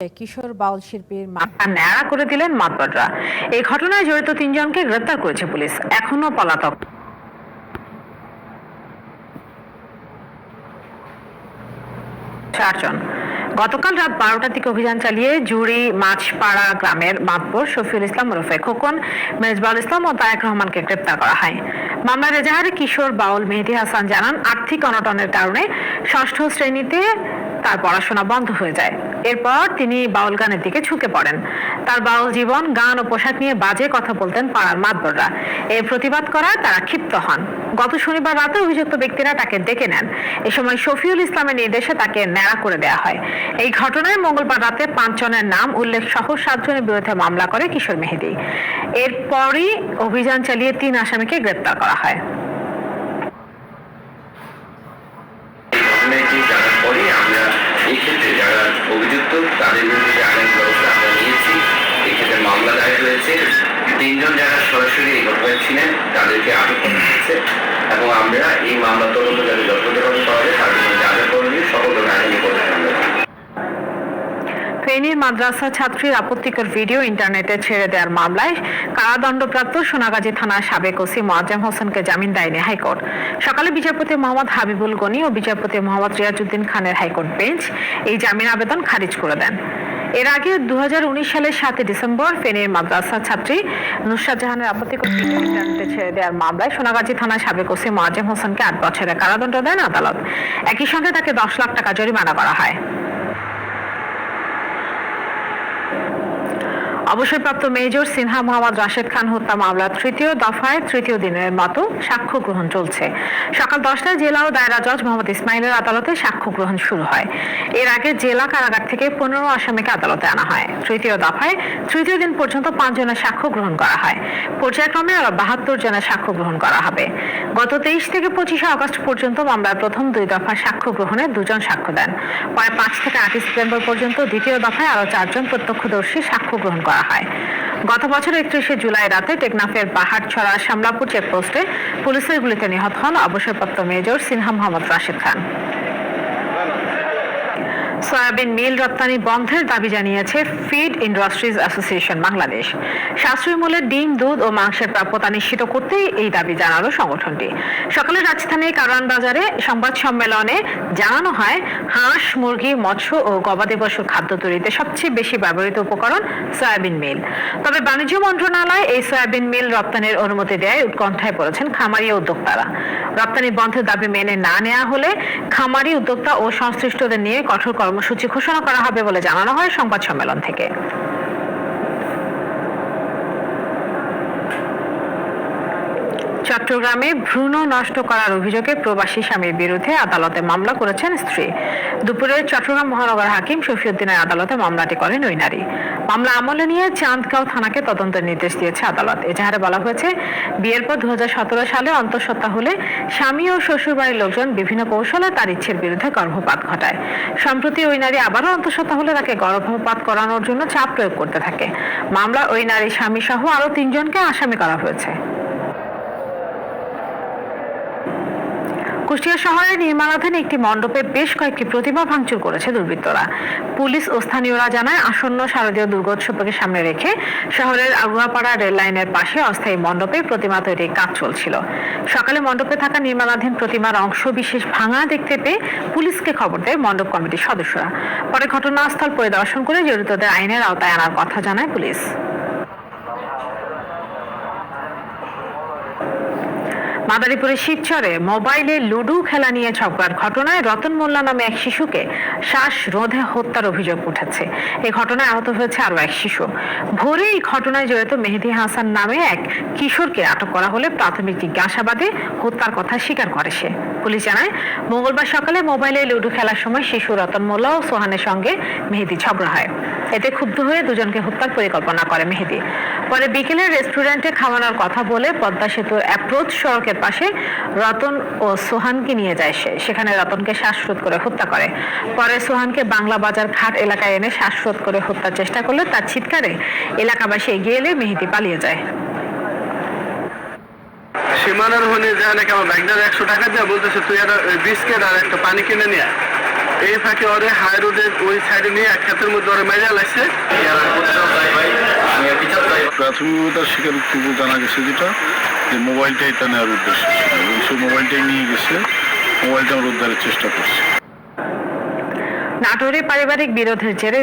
কিশোর বাউল শিল্পীর মাথা ন্যাড়া করে দিলেন মাতবররা। এই ঘটনায় জড়িত 3 জনকে গ্রেপ্তার করেছে পুলিশ, এখনো পলাতক 4 জন। গতকাল রাত 12টার দিকে অভিযান চালিয়ে জুড়ি মাছপাড়া গ্রামের মাতবর শফিউল ইসলাম ওরফে খোকন, মেজবাউল ইসলাম ও তায়েক রহমানকে গ্রেপ্তার করা হয়। মামলার এজাহারে কিশোর বাউল মেহেদী হাসান জানান, আর্থিক অনটনের কারণে 6ষ্ঠ শ্রেণীতে তার পড়াশোনা বন্ধ হয়ে যায়। এরপর তিনি বাউল গানের দিকে ঝুঁকে পড়েন। তার বাউল জীবন, গান ও পোশাক নিয়ে বাজে কথা বলতেন পাড়ার মাতবররা। এর প্রতিবাদ করায় তারা ক্ষিপ্ত হন। গত শনিবার রাতে অভিযুক্ত ব্যক্তিরা তাকে ডেকে নেন। এ সময় শফিউল ইসলামের নির্দেশে তাকে ন্যাড়া করে দেওয়া হয়। এই ঘটনায় মঙ্গলবার রাতে 5 জনের নাম উল্লেখ সহ 7 জনের বিরুদ্ধে মামলা করে কিশোর মেহেদী। এরপরই অভিযান চালিয়ে 3 আসামিকে গ্রেপ্তার করা হয়। এই ক্ষেত্রে যারা অভিযুক্ত তাদের বিরুদ্ধে আইনি ব্যবস্থা আমরা নিয়েছি। এই ক্ষেত্রে মামলা দায়ের হয়েছে। 3 জন যারা সরাসরি এই ঘটনায় ছিলেন তাদেরকে আটক করা হয়েছে এবং আমরা এই মামলা তদন্ত যাতে যথাযথভাবে করা যায় তার জন্য যা যা করণীয় সকল ধরনের আইনি পদক্ষেপ আমরা ফেনীর মাদ্রাসা ছাত্রীর আপত্তিকর ভিডিও ইন্টারনেটে ছেড়ে দেওয়ার মামলায় কারাদণ্ডপ্রাপ্ত সোনাগাজী থানার সাবেক ওসি মোয়াজ্জেম হোসেনকে জামিন দেয়নি হাইকোর্ট। সকালে বিচারপতি মোহাম্মদ হাবিবুল গনি ও বিচারপতি মোহাম্মদ রিয়াজউদ্দিন খানের হাইকোর্ট বেঞ্চ এই জামিন আবেদন খারিজ করে দেন। এর আগে 2019 সালের 7 ডিসেম্বর ফেনীর মাদ্রাসা ছাত্রী নুসরাত জাহানের আপত্তিকর ভিডিও ইন্টারনেটে ছেড়ে দেওয়ার মামলায় সোনাগাজী থানার সাবেক ওসি মোয়াজ্জেম হোসেনকে 8 বছরের কারাদণ্ড দেন আদালত। একই সঙ্গে তাকে 10 লাখ টাকা জরিমানা করা হয়। অবসরপ্রাপ্ত মেজর সিনহা মোহাম্মদ রাশেদ খান হত্যা মামলার 3য় দফায় 3য় দিনের মতো সাক্ষ্য গ্রহণ চলছে। সকাল 10টায় জেলা ও দায়রা জজ মোহাম্মদ ইসমাইলের আদালতে সাক্ষ্য গ্রহণ শুরু হয়। এর আগে জেলা কারাগার থেকে 15 আসামিকে আদালতে আনা হয়। 3য় দফায় 3য় দিন পর্যন্ত 5 জনের সাক্ষ্য গ্রহণ করা হয়। পর্যায়ক্রমে আরো 72 জনের সাক্ষ্য গ্রহণ করা হবে। গত 23 থেকে 25 আগস্ট পর্যন্ত মামলার প্রথম 2 দফা সাক্ষ্য গ্রহণে 2 জন সাক্ষ্য দেন। পরে 5 থেকে 8 সেপ্টেম্বর পর্যন্ত দ্বিতীয় দফায় আরো 4 জন প্রত্যক্ষদর্শী সাক্ষ্য গ্রহণ করা হয়। গত বছর 31শে জুলাই রাতে টেকনাফের পাহাড়ছড়া শামলাপুর চেকপোস্টে পুলিশের গুলিতে নিহত হন অবসরপ্রাপ্ত মেজর সিনহা মোহাম্মদ রাশেদ খান। সয়াবিন মিল রপ্তানি বন্ধের দাবি জানিয়েছে ফিড ইন্ডাস্ট্রিজ অ্যাসোসিয়েশন বাংলাদেশ। সাশ্রয়ী মূল্যে ডিম, দুধ ও মাংসের প্রাপ্যতা নিশ্চিত করতেই এই দাবি জানালো সংগঠনটি। সকালে রাজধানীর কারওয়ান বাজারে সংবাদ সম্মেলনে জানানো হয়, হাঁস, মুরগি, মৎস্য ও গবাদি পশুর খাদ্য তৈরিতে সবচেয়ে বেশি ব্যবহৃত উপকরণ সয়াবিন মিল। তবে বাণিজ্য মন্ত্রণালয় এই সয়াবিন মিল রপ্তানির অনুমতি দেয় উৎকণ্ঠায় পড়েছেন খামারি উদ্যোক্তারা। রপ্তানি বন্ধের দাবি মেনে না নেওয়া হলে খামারি উদ্যোক্তা ও সংশ্লিষ্টদের নিয়ে কঠোর কর্মসূচি ঘোষণা করা হবে বলে জানানো হয় সংবাদ সম্মেলন থেকে। চট্টগ্রামে ভ্রূণ নষ্ট করার অভিযোগে প্রবাসী স্বামীর বিরুদ্ধে আদালতে মামলা করেছেন স্ত্রী। দুপুরে চট্টগ্রাম মহানগর হাকিম শফিউদ্দিনের আদালতে মামলাটি করেন ওই নারী। মামলা আমলে নিয়ে চাঁদগাঁও থানাকে তদন্তের নির্দেশ দিয়েছে আদালত। এজাহারে বলা হয়েছে, বিয়ের পর 2017 সালে অন্তঃসত্ত্বা হলে স্বামী ও শ্বশুরবাড়ির লোকজন বিভিন্ন কৌশলে তার ইচ্ছের বিরুদ্ধে গর্ভপাত ঘটায়। সম্প্রতি ওই নারী আবারও অন্তঃসত্ত্বা হলে তাকে গর্ভপাত করানোর জন্য চাপ প্রয়োগ করতে থাকে। মামলা ওই নারী স্বামী সহ আরো 3 জনকে আসামি করা হয়েছে। কুষ্টিয়া শহরের নির্মাণাধীন একটি মণ্ডপে বেশ কয়েকটি প্রতিমা ভাঙচুর করেছে দুর্বৃত্তরা। পুলিশ ও স্থানীয়রা জানায়, আসন্ন শারদীয় দুর্গোৎসবকে সামনে রেখে শহরের আগুয়াপাড়া রেল লাইনের পাশে অস্থায়ী মণ্ডপে প্রতিমা তৈরির কাজ চলছিল। সকালে মণ্ডপে থাকা নির্মাণাধীন প্রতিমার অংশ বিশেষ ভাঙা দেখতে পেয়ে পুলিশকে খবর দেয় মণ্ডপ কমিটির সদস্যরা। পরে ঘটনাস্থল পরিদর্শন করে জড়িতদের আইনের আওতায় আনার কথা জানায় পুলিশ। মাদারীপুরের শিবচরে মোবাইলে লুডু খেলা নিয়ে ঝগড়ার ঘটনায় রতন মোল্লা নামে এক শিশুকে শ্বাসরোধে হত্যার অভিযোগ উঠেছে। এই ঘটনায় আহত হয়েছে আরো এক শিশু। ভোরে এই ঘটনায় জড়িত মেহেদী হাসান নামে এক কিশোরকে আটক করা হলে প্রাথমিক জিজ্ঞাসাবাদে হত্যার কথা স্বীকার করে সে। পুলিশ জানায়, মঙ্গলবার সকালে মোবাইলে লুডু খেলার সময় শিশু রতন মোল্লা ও সোহানের সঙ্গে মেহেদী ঝগড়া হয়। এতে ক্ষুব্ধ হয়ে দুজনকে হত্যার পরিকল্পনা করে মেহেদী। পরে বিকেলে রেস্টুরেন্টে খাওয়ানোর কথা বলে পদ্মা সেতুর অ্যাপ্রোচ সড়কের পাশে রতন ও সোহানকে নিয়ে যায় সে। সেখানে রতনকে শ্বাসরোধ করে হত্যা করে। পরে সোহানকে বাংলা বাজার ঘাট এলাকায় এনে শ্বাসরোধ করে হত্যার চেষ্টা করলে তার চিৎকারে এলাকাবাসী এগিয়ে এলে মেহেদী পালিয়ে যায়। সীমানার হনে যায় নাকি আমার ব্যাগদার 100 টাকা দিয়ে বলতেছে, তুই একটা বিস্কিট আর একটা পানি কিনে নিয়ে এই ফাঁকে ওরে হাই রোডের ওই সাইডে নিয়ে এক ক্ষেতের মধ্যে ওরে মেরে লাগছে। প্রাথমিকতার স্বীকারোক্তিতে জানা গেছে যেটা যে মোবাইলটাই তা নেওয়ার উদ্দেশ্য ছিল এবং সেই মোবাইলটাই নিয়ে গেছে, মোবাইলটা আমরা উদ্ধারের চেষ্টা করছি। নাটোরে পারিবারিক বিরোধের জেরে